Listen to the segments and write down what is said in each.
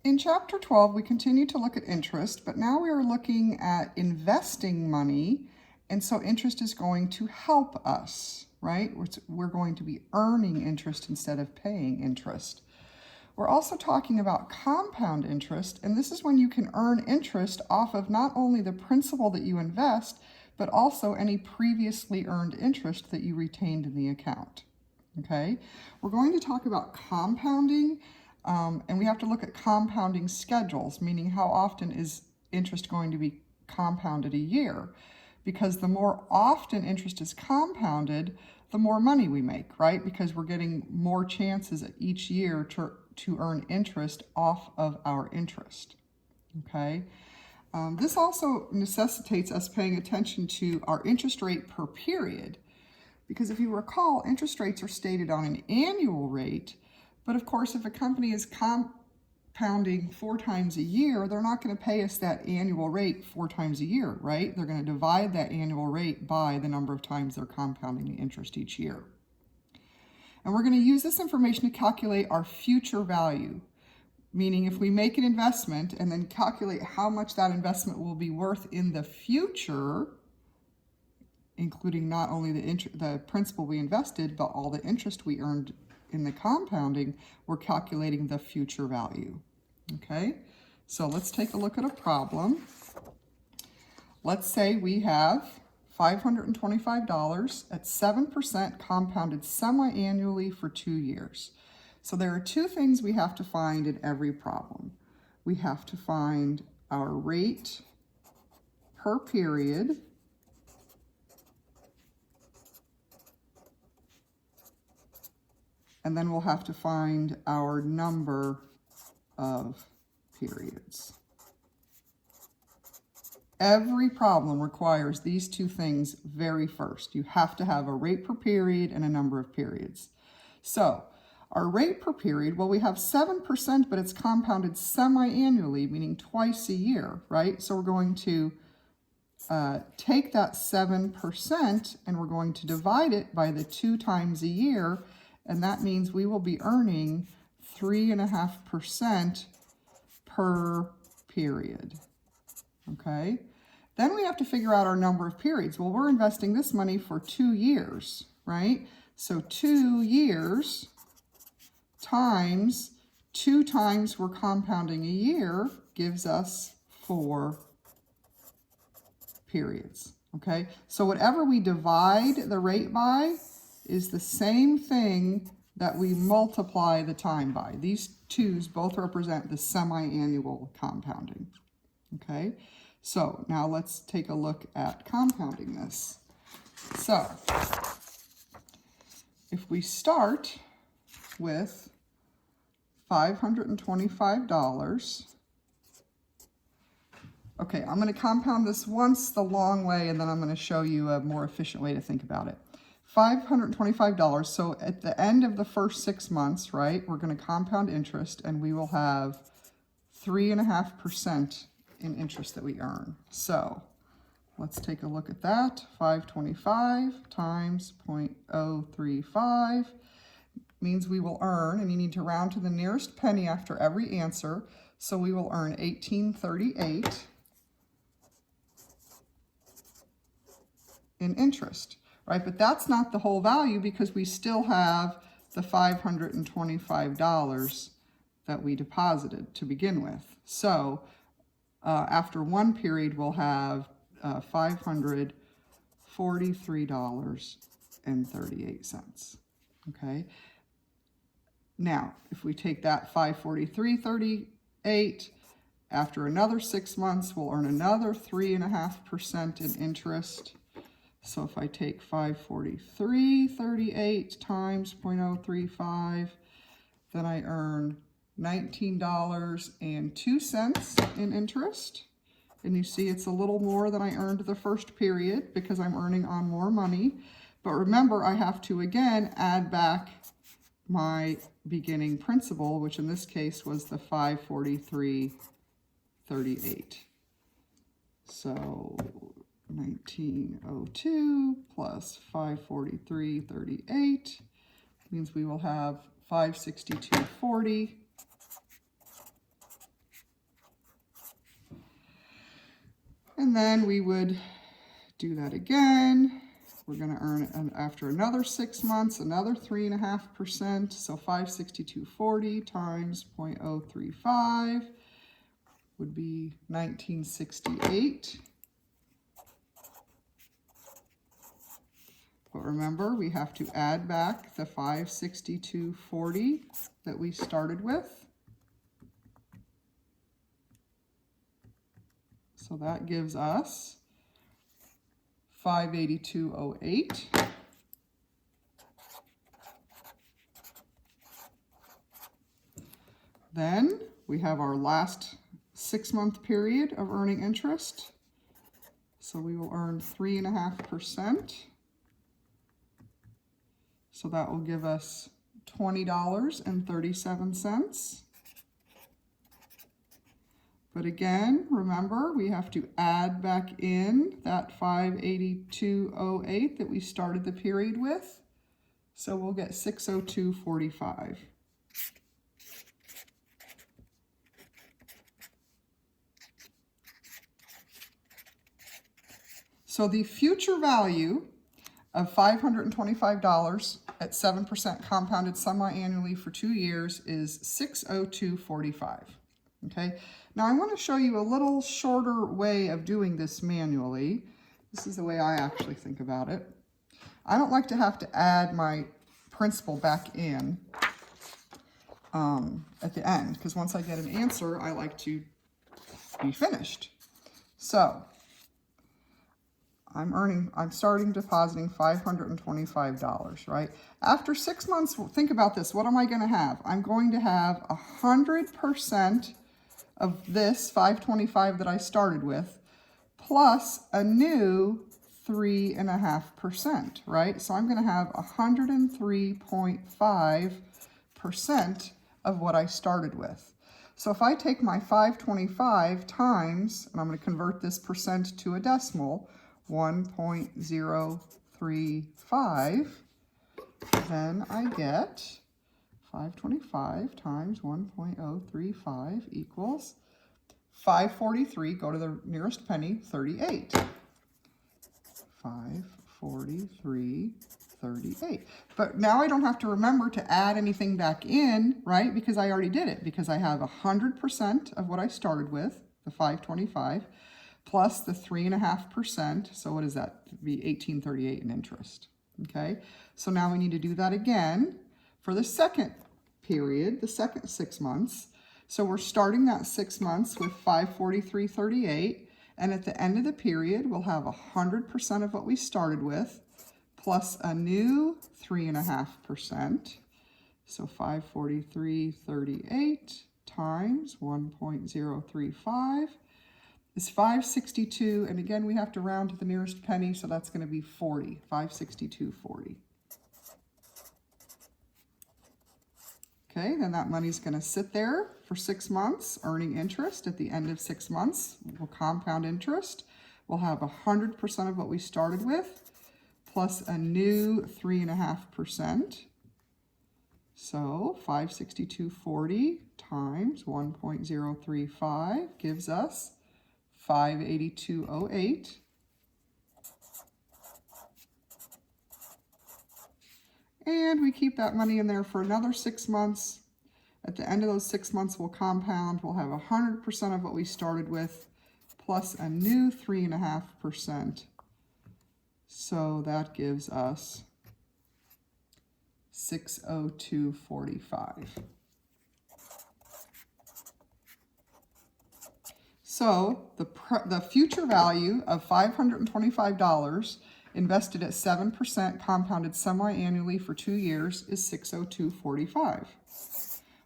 In Chapter 12, we continue to look at interest, but now we are looking at investing money, and so interest is going to help us, right? We're going to be earning interest instead of paying interest. We're also talking about compound interest, and this is when you can earn interest off of not only the principal that you invest, but also any previously earned interest that you retained in the account. Okay, we're going to talk about compounding, and we have to look at compounding schedules, meaning how often is interest going to be compounded a year? Because the more often interest is compounded, the more money we make, right? Because we're getting more chances each year to earn interest off of our interest, okay? This also necessitates us paying attention to our interest rate per period. Because if you recall, interest rates are stated on an annual rate, but of course, if a company is compounding 4 times a year, they're not going to pay us that annual rate 4 times a year, right? They're going to divide that annual rate by the number of times they're compounding the interest each year. And we're going to use this information to calculate our future value, meaning if we make an investment and then calculate how much that investment will be worth in the future, including not only the principal we invested, but all the interest we earned in the compounding, we're calculating the future value. Okay, so let's take a look at a problem. Let's say we have $525 at 7% compounded semi-annually for 2 years. So there are 2 things we have to find in every problem. We have to find our rate per period, and then we'll have to find our number of periods. Every problem requires these 2 things very first. You have to have a rate per period and a number of periods. So our rate per period, well, we have 7%, but it's compounded semi-annually, meaning twice a year, right? So we're going to take that 7% and we're going to divide it by the 2 times a year, and that means we will be earning 3.5% per period, okay? Then we have to figure out our number of periods. Well, we're investing this money for 2 years, right? So 2 years times 2 times we're compounding a year gives us 4 periods, okay? So whatever we divide the rate by is the same thing that we multiply the time by. These 2's both represent the semi-annual compounding, okay? So now let's take a look at compounding this. So if we start with $525, okay, I'm going to compound this once the long way, and then I'm going to show you a more efficient way to think about it. $525, so at the end of the first 6 months, right, we're going to compound interest, and we will have 3.5% in interest that we earn. So let's take a look at that. 525 times 0.035 means we will earn, and you need to round to the nearest penny after every answer, so we will earn $18.38 in interest, right? But that's not the whole value because we still have the $525 that we deposited to begin with. So after 1 period, we'll have $543.38, okay? Now, if we take that $543.38, after another 6 months, we'll earn another 3.5% in interest. So if I take 543.38 times 0.035, then I earn $19.02 in interest. And you see it's a little more than I earned the first period because I'm earning on more money. But remember, I have to, again, add back my beginning principal, which in this case was the $543.38. So 1902 plus 543.38 means we will have 562.40 And then we would do that again. We're going to earn after another 6 months, another 3.5%. So 562.40 times 0.035 would be 1968. But remember, we have to add back the 562.40 that we started with. So that gives us 582.08. Then we have our last 6-month period of earning interest. So we will earn 3.5%. So that will give us $20.37. But again, remember, we have to add back in that 582.08 that we started the period with. So we'll get 602.45. So the future value of $525 at 7% compounded semi-annually for 2 years is 602.45. Okay, now I want to show you a little shorter way of doing this manually. This is the way I actually think about it. I don't like to have to add my principal back in at the end, because once I get an answer, I like to be finished. So I'm starting depositing $525, right? After 6 months, think about this. What am I going to have? I'm going to have 100% of this 525 that I started with, plus a new 3.5%, right? So I'm going to have 103.5% of what I started with. So if I take my 525 times, and I'm going to convert this percent to a decimal, 1.035, then I get 525 times 1.035 equals 543, go to the nearest penny, 38. 543.38. But now I don't have to remember to add anything back in, right? Because I already did it, because I have 100% of what I started with, the 525, plus the 3.5%. So what does that be? 1838 in interest. Okay, so now we need to do that again for the second period, the second 6 months. So we're starting that 6 months with 543.38, and at the end of the period, we'll have 100% of what we started with, plus a new 3.5%. So 543.38 times 1.035 is 562, and again, we have to round to the nearest penny, so that's going to be 40, 562.40. Okay, then that money's going to sit there for 6 months, earning interest. At the end of 6 months, we'll compound interest. We'll have 100% of what we started with, plus a new 3.5%. So 562.40 times 1.035 gives us 582.08. And we keep that money in there for another 6 months. At the end of those 6 months, we'll compound. We'll have 100% of what we started with, plus a new 3.5%. So that gives us 602.45. So the future value of $525 invested at 7% compounded semi-annually for 2 years is 602.45,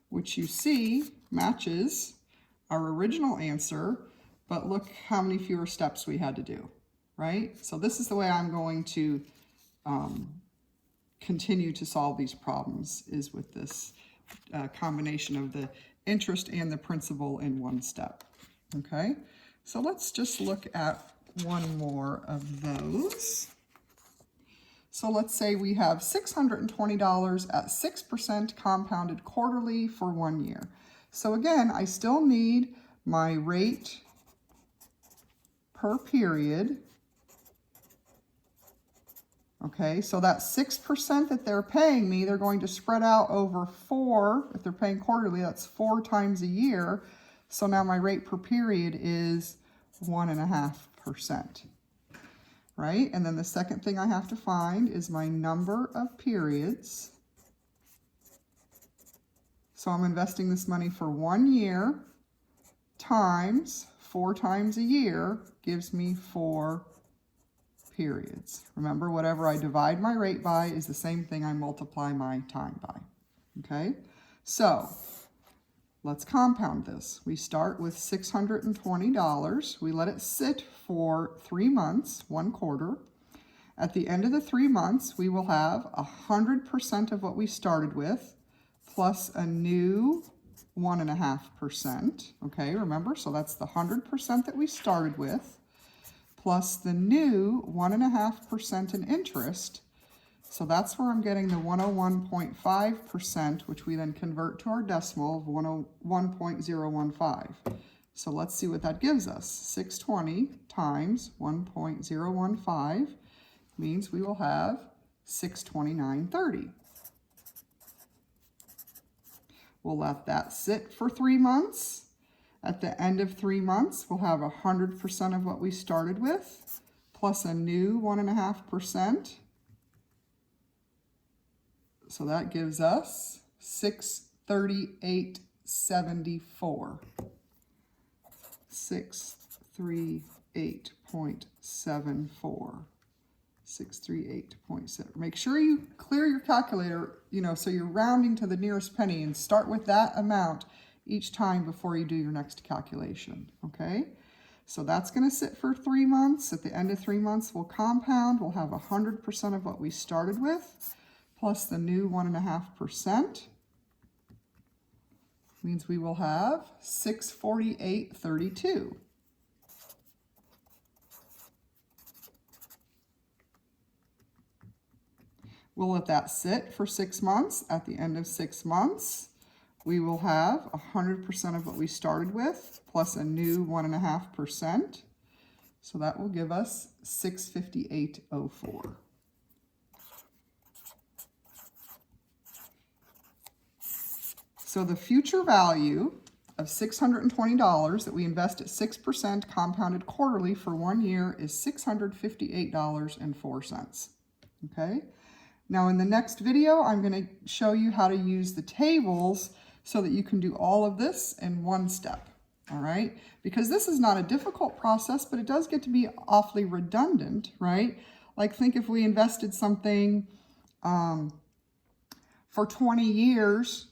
which you see matches our original answer, but look how many fewer steps we had to do, right? So this is the way I'm going to continue to solve these problems, is with this combination of the interest and the principal in one step. Okay, so let's just look at one more of those. So let's say we have $620 at 6% compounded quarterly for 1 year. So again, I still need my rate per period. Okay, so that 6% that they're paying me, they're going to spread out over 4. If they're paying quarterly, that's 4 times a year. So now my rate per period is 1.5%, right? And then the second thing I have to find is my number of periods. So I'm investing this money for 1 year times 4 times a year gives me 4 periods. Remember, whatever I divide my rate by is the same thing I multiply my time by. Okay, so let's compound this. We start with $620. We let it sit for 3 months, 1 quarter. At the end of the 3 months, we will have 100% of what we started with, plus a new 1.5%. Okay, remember, so that's the 100% that we started with, plus the new 1.5% in interest. So that's where I'm getting the 101.5%, which we then convert to our decimal of 101.015. So let's see what that gives us. 620 times 1.015 means we will have 629.30. We'll let that sit for 3 months. At the end of 3 months, we'll have 100% of what we started with, plus a new 1.5%. So that gives us 638.74. 638.74. 638.7. Make sure you clear your calculator, so you're rounding to the nearest penny, and start with that amount each time before you do your next calculation, okay? So that's going to sit for 3 months. At the end of 3 months, we'll compound. We'll have 100% of what we started with, plus the new 1.5%. Means we will have 648.32. We'll let that sit for 6 months. At the end of 6 months, we will have 100% of what we started with, plus a new 1.5%. So that will give us 658.04. So the future value of $620 that we invest at 6% compounded quarterly for 1 year is $658.04. Okay? Now in the next video, I'm going to show you how to use the tables so that you can do all of this in one step. All right? Because this is not a difficult process, but it does get to be awfully redundant, right? Like think if we invested something for 20 years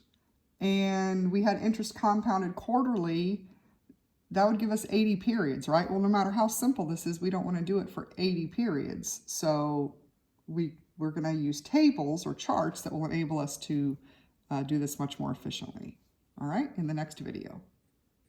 and we had interest compounded quarterly, that would give us 80 periods, right? Well, no matter how simple this is, we don't want to do it for 80 periods. So we're going to use tables or charts that will enable us to do this much more efficiently. All right, in the next video.